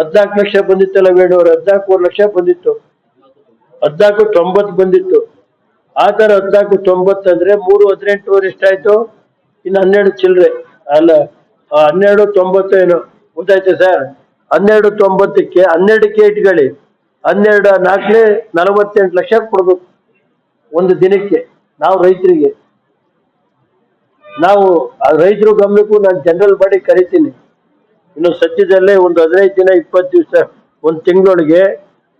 14 ಲಕ್ಷ ಬಂದಿತ್ತಲ್ಲ ವೇಣೂರು, 14 ಲಕ್ಷ ಬಂದಿತ್ತು, 1490 ಬಂದಿತ್ತು. ಆ ತರ 1490 ಅಂದ್ರೆ 318 ಎಷ್ಟಾಯ್ತು? ಇನ್ನು 12 ಚಿಲ್ಲರೆ ಅಲ್ಲ, 1290 ಏನೋ ಗೊತ್ತಾಯ್ತು ಸರ್. 1290ಕ್ಕೆ 12ಕ್ಕೆ ಇಟ್ಕೊಳ್ಳಿ, 12 4 48 ಲಕ್ಷ ಕೊಡ್ಬೇಕು ಒಂದು ದಿನಕ್ಕೆ. ನಾವು ರೈತರಿಗೆ, ನಾವು ರೈತರ ಗಮನಕ್ಕೂ ನಾನು ಜನರಲ್ ಬಾಡಿ ಕರಿತೀನಿ. ಇನ್ನು ಸದ್ಯದಲ್ಲೇ ಒಂದು 15 ದಿನ 20 ದಿವಸ ಒಂದು ತಿಂಗಳೊಳಗೆ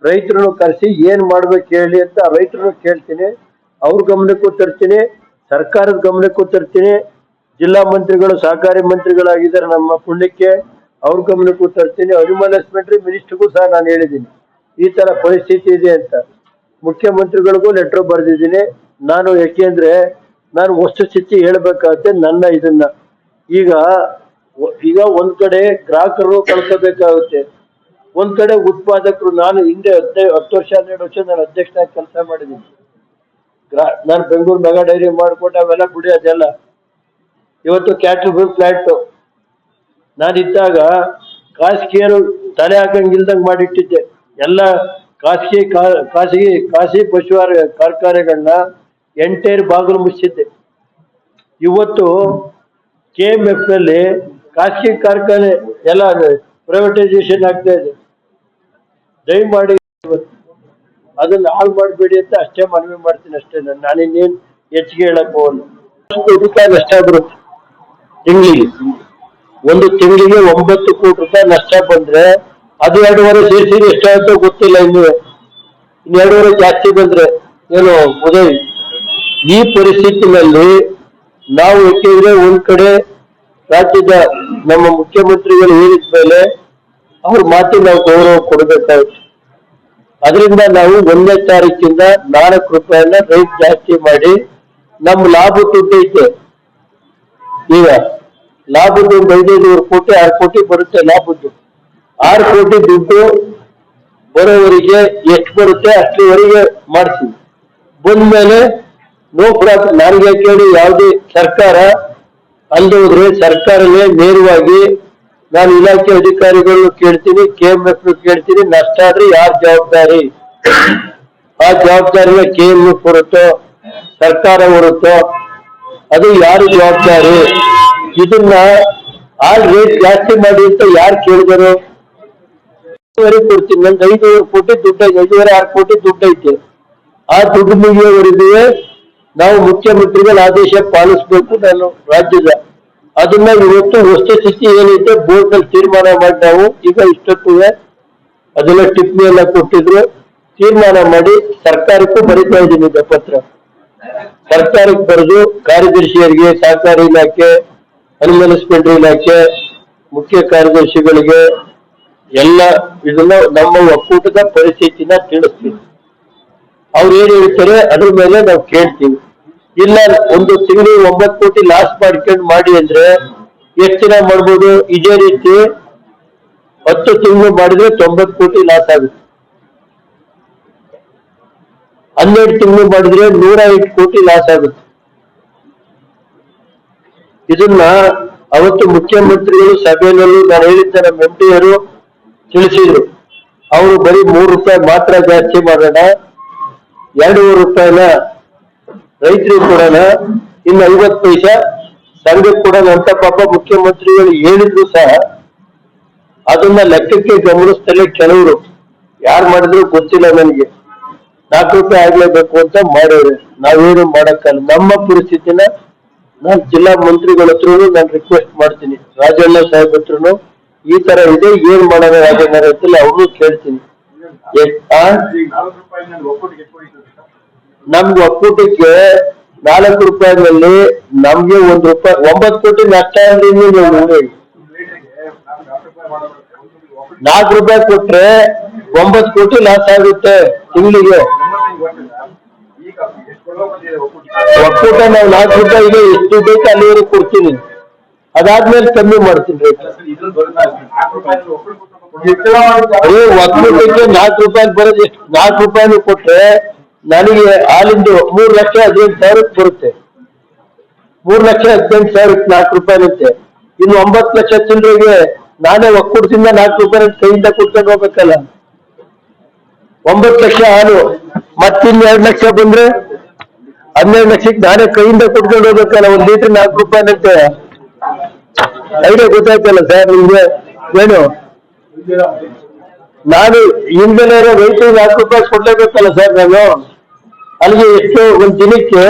ರೈತರನ್ನು ಕರೆಸಿ ಏನ್ ಮಾಡ್ಬೇಕು ಹೇಳಿ ಅಂತ ರೈತರನ್ನು ಕೇಳ್ತೀನಿ. ಅವ್ರ ಗಮನಕ್ಕೂ ತರ್ತೀನಿ, ಸರ್ಕಾರದ ಗಮನಕ್ಕೂ ತರ್ತೀನಿ. ಜಿಲ್ಲಾ ಮಂತ್ರಿಗಳು ಸಹಕಾರಿ ಮಂತ್ರಿಗಳಾಗಿದ್ದಾರೆ ನಮ್ಮ ಪುಣ್ಯಕ್ಕೆ, ಅವ್ರ ಗಮನಕ್ಕೂ ತರ್ತೀನಿ. ಅನಿಮಲ್ ಹಸ್ಬೆಂಡ್ರಿ ಮಿನಿಸ್ಟರ್ಗೂ ಸಹ ನಾನು ಹೇಳಿದ್ದೀನಿ ಈ ತರ ಪರಿಸ್ಥಿತಿ ಇದೆ ಅಂತ. ಮುಖ್ಯಮಂತ್ರಿಗಳಿಗೂ ಲೆಟರ್ ಬರೆದಿದ್ದೀನಿ ನಾನು. ಯಾಕೆಂದ್ರೆ ನಾನು ವಸ್ತುಸ್ಥಿತಿ ಹೇಳ್ಬೇಕಾಗುತ್ತೆ ನನ್ನ ಇದನ್ನ. ಈಗ ಒಂದ್ ಕಡೆ ಗ್ರಾಹಕರು ಕಳ್ಕೋಬೇಕಾಗುತ್ತೆ, ಒಂದ್ ಕಡೆ ಉತ್ಪಾದಕರು. ನಾನು ಹಿಂದೆ 10 ವರ್ಷ 12 ವರ್ಷ ನಾನು ಅಧ್ಯಕ್ಷನಾಗಿ ಕೆಲಸ ಮಾಡಿದ್ದೀನಿ. ನಾನು ಬೆಂಗಳೂರು ಮೆಗಾ ಡೈರಿ ಮಾಡ್ಕೊಂಡು ಅವೆಲ್ಲ ಬಿಡಿ, ಅದೆಲ್ಲ ಇವತ್ತು ಕ್ಯಾಟಲ್ ಫ್ಲಾಟ್ ನಾನಿದ್ದಾಗ ಖಾಸಗಿಯರು ತಲೆ ಹಾಕಂಗಿಲ್ದಂಗೆ ಮಾಡಿಟ್ಟಿದ್ದೆ. ಎಲ್ಲ ಖಾಸಗಿ ಪಶು ಕಾರ್ಖಾನೆಗಳನ್ನ ಎಂಟೈರ್ ಬಾಗಿಲು ಮುಚ್ಚಿದ್ದೆ. ಇವತ್ತು KMF ನಲ್ಲಿ ಖಾಸಗಿ ಕಾರ್ಖಾನೆ ಎಲ್ಲ ಪ್ರೈವೇಟೈಸೇಷನ್ ಆಗ್ತಾ ಇದೆ. ದಯಮಾಡಿ ಅದನ್ನ ಹಾಳು ಮಾಡಬೇಡಿ ಅಂತ ಅಷ್ಟೇ ಮನವಿ ಮಾಡ್ತೀನಿ ಅಷ್ಟೇ. ನಾನಿನ್ನೇನು ಹೆಚ್ಚಿಗೆ ಹೇಳಕ್ ಹೋಗಲ್ಲ. ನಷ್ಟ ಬರುತ್ತೆ ತಿಂಗಳಿಗೆ, ಒಂದು ತಿಂಗಳಿಗೆ 9 ಕೋಟಿ ರೂಪಾಯಿ ನಷ್ಟ ಬಂದ್ರೆ ಅದು 2.5 ಸೇರಿಸಿ ಎಷ್ಟಾಗುತ್ತೋ ಗೊತ್ತಿಲ್ಲ. ಇನ್ನು 2.5 ಜಾಸ್ತಿ ಬಂದ್ರೆ ಏನು ಉದಯ್. ಈ ಪರಿಸ್ಥಿತಿನಲ್ಲಿ ನಾವು ಯಾಕೆಂದ್ರೆ ಒಂದ್ ಕಡೆ ರಾಜ್ಯದ ನಮ್ಮ ಮುಖ್ಯಮಂತ್ರಿಗಳು ಹೇಳಿದ ಮೇಲೆ ಅವ್ರ ಮಾತಿಗೆ ನಾವು ಗೌರವ ಕೊಡಬೇಕಾಗುತ್ತೆ. ಅದರಿಂದ ನಾವು 1ನೇ ತಾರೀಕಿಂದ 4 ರೂಪಾಯಿನ ರೈಟ್ ಜಾಸ್ತಿ ಮಾಡಿ ನಮ್ಮ ಲಾಭ ದುಡ್ಡು ಐತೆ. ಈಗ ಲಾಭದ್ದು 500 ಕೋಟಿ 6 ಕೋಟಿ ಬರುತ್ತೆ ಲಾಭದ್ದು. 6 ಕೋಟಿ ದುಡ್ಡು ಬರೋವರೆಗೆ ಎಷ್ಟು ಬರುತ್ತೆ ಅಷ್ಟರವರೆಗೆ ಮಾಡ್ತೀವಿ. ಬಂದ್ಮೇಲೆ ನೋ ಪ್ರಾಬ್ಲಮ್. ನನಗೆ ಕೇಳಿ ಯಾವುದೇ ಸರ್ಕಾರ ಅಲ್ಲದೋದ್ರೆ ಸರ್ಕಾರವೇ ನೇರವಾಗಿ ನಾನು ಇಲಾಖೆ ಅಧಿಕಾರಿಗಳನ್ನು ಕೇಳ್ತೀನಿ, KMF ಕೇಳ್ತೀನಿ. ನಷ್ಟ ಆದ್ರೆ ಯಾರು ಜವಾಬ್ದಾರಿ? ಆ ಜವಾಬ್ದಾರಿನ KMF ಹೊರುತ್ತೋ ಸರ್ಕಾರ ಹೊರುತ್ತೋ ಅದು ಯಾರು ಜವಾಬ್ದಾರಿ? ಇದನ್ನ ಆ ರೇಟ್ ಜಾಸ್ತಿ ಮಾಡಿ ಅಂತ ಯಾರು ಕೇಳಿದರು? ಕೊಡ್ತೀನಿ. ನಂಗೆ 5,500 ಕೋಟಿ ದುಡ್ಡು, 5.5-6 ಕೋಟಿ ದುಡ್ಡು ಐತೆ. ಆ ದುಡ್ಡು ಮುಗಿಯೋವರೆಗೂ ನಾವು ಮುಖ್ಯಮಂತ್ರಿಗಳ ಆದೇಶ ಪಾಲಿಸಬೇಕು ನಾನು ರಾಜ್ಯದ. ಅದನ್ನ ಇವತ್ತು ವಸ್ತುಸ್ಥಿತಿ ಏನೈತೆ ಬೋರ್ಡ್ ನಲ್ಲಿ ತೀರ್ಮಾನ ಮಾಡಿ ನಾವು ಈಗ ಇಷ್ಟೊತ್ತು ಅದೆಲ್ಲ ಟಿಪ್ಪಣಿ ಎಲ್ಲ ಕೊಟ್ಟಿದ್ರು, ತೀರ್ಮಾನ ಮಾಡಿ ಸರ್ಕಾರಕ್ಕೂ ಬರೀತಾ ಇದ್ದೀನಿ ಪತ್ರ. ಸರ್ಕಾರಕ್ಕೆ ಬರೆದು ಕಾರ್ಯದರ್ಶಿಯರಿಗೆ, ಸಹಕಾರಿ ಇಲಾಖೆ, ಅನಿಮಲ್ ಹಸ್ಬೆಂಡ್ರಿ ಇಲಾಖೆ ಮುಖ್ಯ ಕಾರ್ಯದರ್ಶಿಗಳಿಗೆ ಎಲ್ಲ ಇದನ್ನ ನಮ್ಮ ಒಕ್ಕೂಟದ ಪರಿಸ್ಥಿತಿನ ತಿಳಿಸ್ತೀವಿ. ಅವ್ರು ಏನ್ ಹೇಳ್ತಾರೆ ಅದ್ರ ಮೇಲೆ ನಾವು ಕೇಳ್ತೀವಿ. ಇಲ್ಲ ಒಂದು ತಿಂಗಳಿಗೆ 9 ಕೋಟಿ ಲಾಸ್ ಮಾಡ್ಕೊಂಡು ಮಾಡಿ ಅಂದ್ರೆ ಎಷ್ಟು ದಿನ ಮಾಡ್ಬೋದು? ಇದೇ ರೀತಿ 10 ತಿಂಗಳು ಮಾಡಿದ್ರೆ 90 ಕೋಟಿ ಲಾಸ್ ಆಗುತ್ತೆ. 12 ತಿಂಗಳು ಮಾಡಿದ್ರೆ 105 ಕೋಟಿ ಲಾಸ್ ಆಗುತ್ತೆ. ಇದನ್ನ ಅವತ್ತು ಮುಖ್ಯಮಂತ್ರಿಗಳು ಸಭೆಯಲ್ಲಿ ನಾನು ಹೇಳಿದ್ದೆ, ನಮ್ಮ MD ಅವರು ತಿಳಿಸಿದ್ರು. ಅವರು ಬರೀ 3 ರೂಪಾಯಿ ಮಾತ್ರ ಜಾಸ್ತಿ ಮಾಡೋಣ, 2.5 ರೂಪಾಯಿನ ರೈತರಿಗೆ ಕೊಡೋಣ, ಇನ್ನು 50 ಪೈಸಾ ಸಂಘಕ್ಕೆ ಕೊಡೋಣ ಅಂತ ಪಾಪ ಮುಖ್ಯಮಂತ್ರಿಗಳು ಹೇಳಿದ್ರು ಸಹ ಅದನ್ನ ಲೆಕ್ಕಕ್ಕೆ ಗಮನಿಸ್ತಲೇ ಕೆಲವರು ಯಾರು ಮಾಡಿದ್ರು ಗೊತ್ತಿಲ್ಲ ನನಗೆ 4 ರೂಪಾಯಿ ಆಗ್ಲೇಬೇಕು ಅಂತ ಮಾಡೋರು. ನಾವೇನು ಮಾಡಕ್ಕಲ್ಲ. ನಮ್ಮ ಪರಿಸ್ಥಿತಿನ ನಾನು ಜಿಲ್ಲಾ ಮಂತ್ರಿಗಳ ಹತ್ರನು ನಾನು ರಿಕ್ವೆಸ್ಟ್ ಮಾಡ್ತೀನಿ, ರಾಜಣ್ಣ ಸಾಹೇಬ್ ಹತ್ರನು ಈ ತರ ಇದೆ, ಏನ್ ಮಾಡೋಣ ರಾಜಣ್ಣ ಅಂತೇಳಿ ಅವ್ರನ್ನೂ ಕೇಳ್ತೀನಿ. ನಮ್ಗೆ ಒಕ್ಕೂಟಕ್ಕೆ 4 ರೂಪಾಯಿನಲ್ಲಿ ನಮ್ಗೆ 1 ರೂಪಾಯಿ 9 ಕೋಟಿ ನಷ್ಟ ಅಂದ್ರೆ 4 ರೂಪಾಯಿ ಕೊಟ್ರೆ 9 ಕೋಟಿ ಲಾಸ್ ಆಗುತ್ತೆ ತಿಂಗಳಿಗೆ. ಒಕ್ಕೂಟ ನಾವು 4 ರೂಪಾಯಿಗೆ ಎಷ್ಟು ಬೇಕು ಅಲ್ಲಿವರೆಗೆ ಕೊಡ್ತೀನಿ, ಅದಾದ್ಮೇಲೆ ಕಮ್ಮಿ ಮಾಡ್ತೀನಿ ರೇಟ್. ಒಕ್ಕೂಟಕ್ಕೆ 4 ರೂಪಾಯಿ ಬರೋದು ಎಷ್ಟು? 4 ರೂಪಾಯಿನೂ ಕೊಟ್ರೆ ನನಗೆ ಹಾಲಿಂದು 3,18,000 ಬರುತ್ತೆ. 3,18,000 4 ರೂಪಾಯಿನಂತೆ. ಇನ್ನು 9 ಲಕ್ಷ ಚಿಲ್ಲರೆಗೆ ನಾನೇ ಒಕ್ಕೂಟದಿಂದ 4 ರೂಪಾಯಿ ಕೈಯಿಂದ ಕೊಡ್ಕೊಂಡು ಹೋಗ್ಬೇಕಲ್ಲ. 9 ಲಕ್ಷ ಹಾಲು, ಮತ್ತಿನ್ 2 ಲಕ್ಷ ಬಂದ್ರೆ 12 ಲಕ್ಷಕ್ಕೆ ನಾನೇ ಕೈಯಿಂದ ಕೊಟ್ಕೊಂಡು ಹೋಗ್ಬೇಕಲ್ಲ. 1 ಲೀಟರ್ 4 ರೂಪಾಯಿನಂತೆ. ಐಡಿಯಾ ಗೊತ್ತಾಯ್ತಲ್ಲ ಸರ್ ನಿಮ್ಗೆ? ಏನು ನಾನು ಹಿಂದೆನೇ ರೈತರಿಗೆ 4 ರೂಪಾಯಿ ಕೊಡ್ಲೇಬೇಕಲ್ಲ ಸರ್ ನಾನು. ಅಲ್ಲಿಗೆ ಎಷ್ಟು ಒಂದು ದಿನಕ್ಕೆ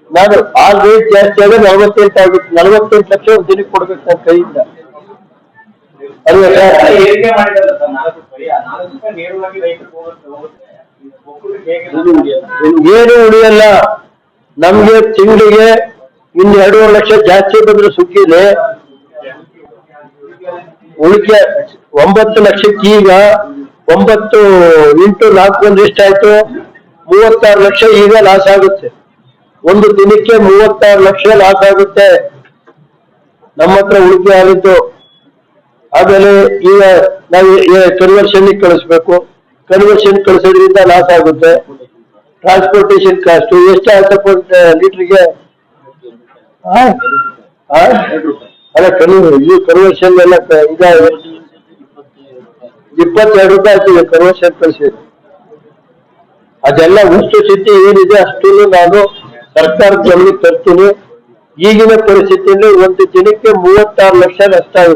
ನಾನು ಆ ರೇಟ್ ಜಾಸ್ತಿ ಆದ್ರೆ 48 ಆಗುತ್ತೆ. 48 ಲಕ್ಷ ಒಂದು ದಿನಕ್ಕೆ ಕೊಡ್ಬೇಕು ನನ್ನ ಕೈಯಿಂದ ಅಲ್ವಾ ಸರ್? ಏನು ಉಳಿಯಲ್ಲ ನಮ್ಗೆ. ತಿಂಗಳಿಗೆ ಇನ್ನು 2.5 ಲಕ್ಷ ಜಾಸ್ತಿ ಬಂದ್ರೆ ಸುಖಿದೆ. ಉಳಿಕೆ 9 ಲಕ್ಷಕ್ಕೆ ಈಗ 9 ಇಂಟು 4 ಬಂದ್ರೆ ಎಷ್ಟಾಯ್ತು? 36 ಲಕ್ಷ ಈಗ ಲಾಸ್ ಆಗುತ್ತೆ. ಒಂದು ದಿನಕ್ಕೆ 36 ಲಕ್ಷ ಲಾಸ್ ಆಗುತ್ತೆ ನಮ್ಮ ಹತ್ರ ಉಳಿಕೆ ಆಗಿತ್ತು. ಆಮೇಲೆ ಈಗ ನಾವು ಕನ್ವರ್ಷನ್ ಕಳಿಸ್ಬೇಕು. ಕನ್ವರ್ಷನ್ ಕಳಿಸೋದ್ರಿಂದ ಲಾಸ್ ಆಗುತ್ತೆ. ಟ್ರಾನ್ಸ್ಪೋರ್ಟೇಶನ್ ಕಾಸ್ಟ್ ಎಷ್ಟಾಗುತ್ತೆ ಲೀಟರ್ಗೆ? ಅಲ್ಲ ಇದು ಕನ್ವರ್ಷನ್ ಎಲ್ಲ ಈಗ 22 ರೂಪಾಯಿ ಆಗ್ತದೆ ಕನ್ವರ್ಷನ್ ಕಳಿಸಿ. ಅದೆಲ್ಲ ವಸ್ತುಸ್ಥಿತಿ ಏನಿದೆ ಅಷ್ಟನ್ನು ನಾನು ಸರ್ಕಾರದ ಗಮನಕ್ಕೆ ತರ್ತೀನಿ. ಈಗಿನ ಪರಿಸ್ಥಿತಿಯಲ್ಲಿ ಒಂದು ದಿನಕ್ಕೆ 36 ಲಕ್ಷ ನಷ್ಟ ಆಗುತ್ತೆ.